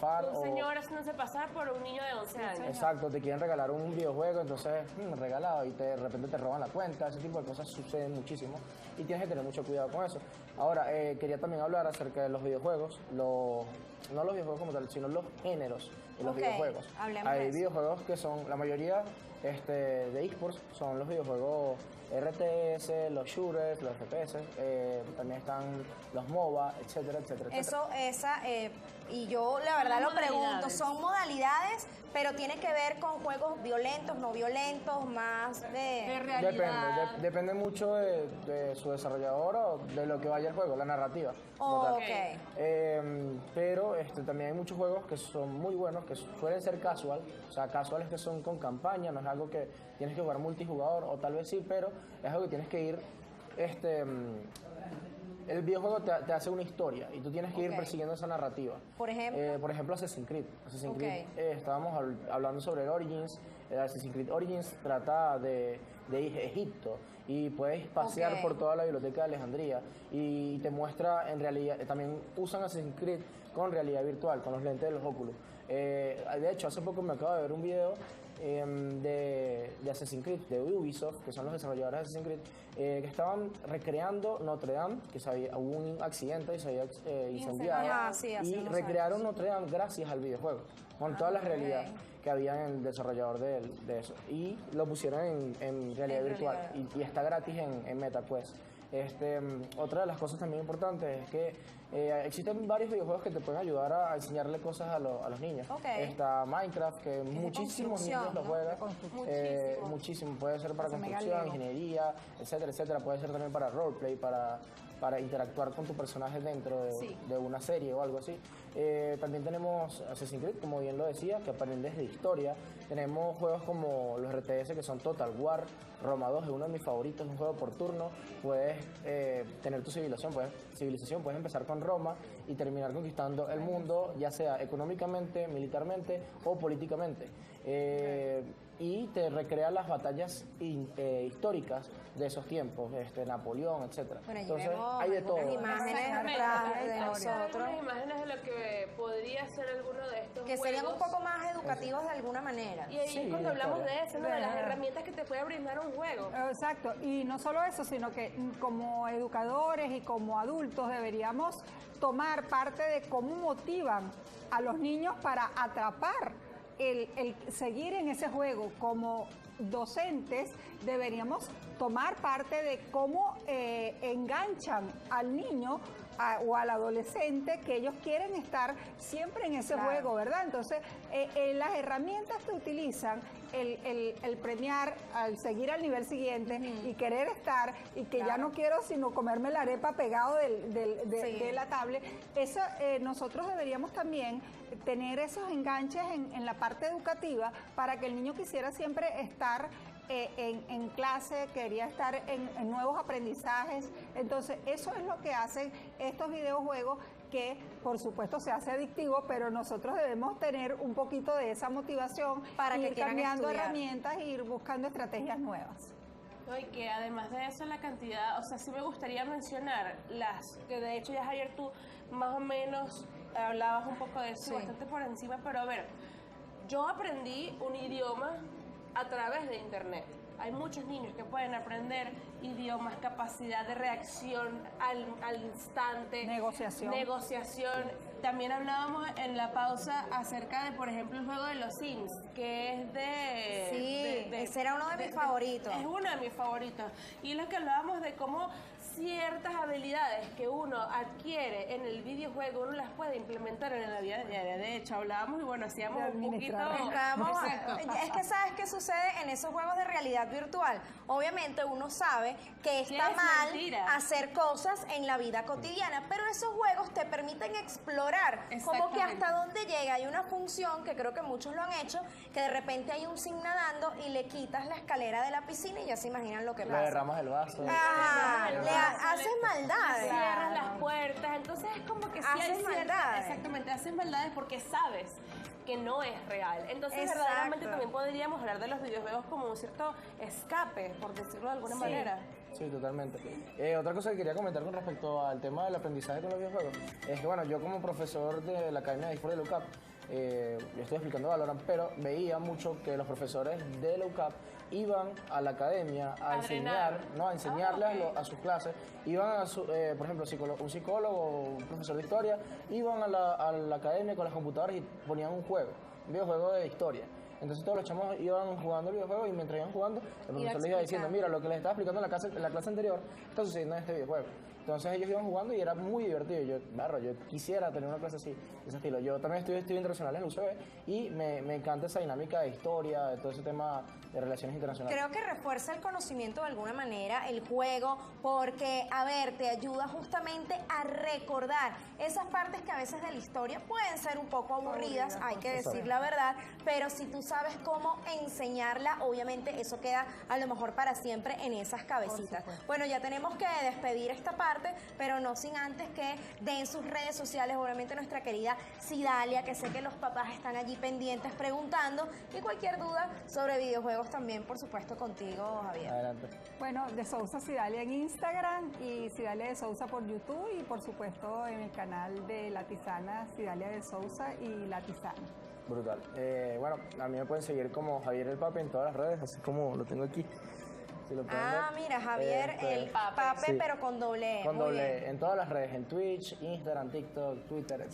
Un señor haciéndose pasar por un niño de 11 años. Exacto, te quieren regalar un videojuego, entonces, regalado, y de repente te roban la cuenta, ese tipo de cosas suceden muchísimo y tienes que tener mucho cuidado con eso. Ahora, quería también hablar acerca de los videojuegos, no los videojuegos como tal, sino los géneros de los videojuegos. Hay videojuegos que son, la mayoría de esports son los videojuegos RTS, los shooters, los FPS, también están los MOBA, etcétera, etcétera, etcétera. Y yo la verdad lo pregunto, son modalidades, pero tiene que ver con juegos violentos, no violentos, más de realidad. Depende mucho de su desarrollador o de lo que vaya el juego, la narrativa. Pero también hay muchos juegos que son muy buenos, que suelen ser casual, o sea, casuales que son con campaña, no es algo que tienes que jugar multijugador, o tal vez sí, pero es algo que tienes que ir, el videojuego te hace una historia y tú tienes que ir persiguiendo esa narrativa. Por ejemplo, Assassin's Creed. Assassin's Creed, estábamos hablando sobre el Origins. El Assassin's Creed Origins trata de Egipto y puedes pasear por toda la biblioteca de Alejandría y te muestra en realidad, también usan Assassin's Creed con realidad virtual, con los lentes de los Oculus. De hecho, hace poco me acabo de ver un video de Assassin's Creed, de Ubisoft, que son los desarrolladores de Assassin's Creed, que estaban recreando Notre Dame, que hubo un accidente y se había incendiado, y recrearon Notre Dame gracias al videojuego, con toda la realidad que había en el desarrollador de eso, y lo pusieron en realidad virtual, y está gratis en MetaQuest. Otra de las cosas también importantes es que existen varios videojuegos que te pueden ayudar a enseñarle cosas a los niños. Está Minecraft, que muchísimos niños lo juegan. Muchísimo. Puede ser para construcción, ingeniería, etcétera, etcétera. Puede ser también para roleplay, para interactuar con tu personaje dentro de una serie o algo así. También tenemos Assassin's Creed, como bien lo decía, que aprendes de historia. Tenemos juegos como los RTS, que son Total War. Roma 2 es uno de mis favoritos, un juego por turno. Puedes tener tu civilización, puedes empezar con Roma y terminar conquistando el mundo, ya sea económicamente, militarmente o políticamente. Y te recrea las batallas históricas de esos tiempos, Napoleón, etcétera. Entonces hay de todo. Algunas imágenes de lo que podría ser alguno de estos que juegos, serían un poco más educativos de alguna manera. Y ahí cuando hablamos de eso, de las herramientas que te puede brindar un juego. Exacto, y no solo eso, sino que como educadores y como adultos deberíamos tomar parte de cómo motivan a los niños para atrapar el seguir en ese juego. Como docentes deberíamos tomar parte de cómo enganchan al niño o al adolescente, que ellos quieren estar siempre en ese juego, ¿verdad? Entonces, las herramientas que utilizan, el premiar, al seguir al nivel siguiente y querer estar, y que ya no quiero sino comerme la arepa pegado de la tablet, eso, nosotros deberíamos también tener esos enganches en la parte educativa para que el niño quisiera siempre estar en clase, quería estar en nuevos aprendizajes. Entonces, eso es lo que hacen estos videojuegos, que por supuesto se hace adictivo, pero nosotros debemos tener un poquito de esa motivación para ir cambiando herramientas e ir buscando estrategias nuevas. Y que además de eso, la cantidad, o sea, sí me gustaría mencionar que de hecho ya Javier, tú más o menos hablabas un poco de eso, bastante por encima, pero a ver, yo aprendí un idioma a través de internet. Hay muchos niños que pueden aprender idiomas, capacidad de reacción al instante. Negociación. También hablábamos en la pausa acerca de, por ejemplo, el juego de los Sims, que es ese era uno de mis favoritos. Es uno de mis favoritos. Y lo que hablábamos de cómo ciertas habilidades que uno adquiere en el videojuego, uno las puede implementar en la vida diaria. De hecho, hablábamos y bueno, hacíamos un poquito... Es que ¿sabes qué sucede en esos juegos de realidad virtual? Obviamente uno sabe que está mal hacer cosas en la vida cotidiana, pero esos juegos te permiten explorar como que hasta dónde llega. Hay una función que creo que muchos lo han hecho, que de repente hay un sim nadando y le quitas la escalera de la piscina y ya se imaginan lo que pasa. Le derramas el vaso. Haces maldades. Cierras las puertas, entonces es como que sí haces maldades. Exactamente, haces maldades porque sabes que no es real. Entonces verdaderamente también podríamos hablar de los videojuegos como un cierto escape, por decirlo de alguna manera. Sí, totalmente. Otra cosa que quería comentar con respecto al tema del aprendizaje con los videojuegos es que, bueno, yo como profesor de la Academia de eSports de la UCAP, yo estoy explicando Valorant, pero veía mucho que los profesores de la UCAP iban a la academia a enseñarles a sus clases, iban por ejemplo, un psicólogo o un profesor de historia, iban a la academia con las computadoras y ponían un videojuego de historia. Entonces todos los chamos iban jugando el videojuego y mientras iban jugando, el profesor les iba diciendo, mira, lo que les estaba explicando en la clase anterior está sucediendo en este videojuego. Entonces ellos iban jugando y era muy divertido. Yo quisiera tener una clase así, de ese estilo. Yo también estudio internacional en el UCB y me encanta esa dinámica de historia, de todo ese tema de relaciones internacionales. Creo que refuerza el conocimiento de alguna manera, el juego, porque, a ver, te ayuda justamente a recordar esas partes que a veces de la historia pueden ser un poco aburridas, hay que decir la verdad, pero si tú sabes cómo enseñarla, obviamente eso queda a lo mejor para siempre en esas cabecitas. Bueno, ya tenemos que despedir esta parte, pero no sin antes que den sus redes sociales, obviamente nuestra querida Cidalia, que sé que los papás están allí pendientes preguntando, y cualquier duda sobre videojuegos también, por supuesto, contigo, Javier. Adelante. Bueno, de Sousa Cidalia en Instagram y Cidalia de Sousa por YouTube y por supuesto en el canal de La Tisana, Cidalia de Sousa y La Tisana. Brutal. Bueno, a mí me pueden seguir como Javier el Pape en todas las redes, así como lo tengo aquí. Si lo pueden ver. Mira, Javier el Pape, sí, pero con doble E. Con doble E, en todas las redes, en Twitch, Instagram, TikTok, Twitter,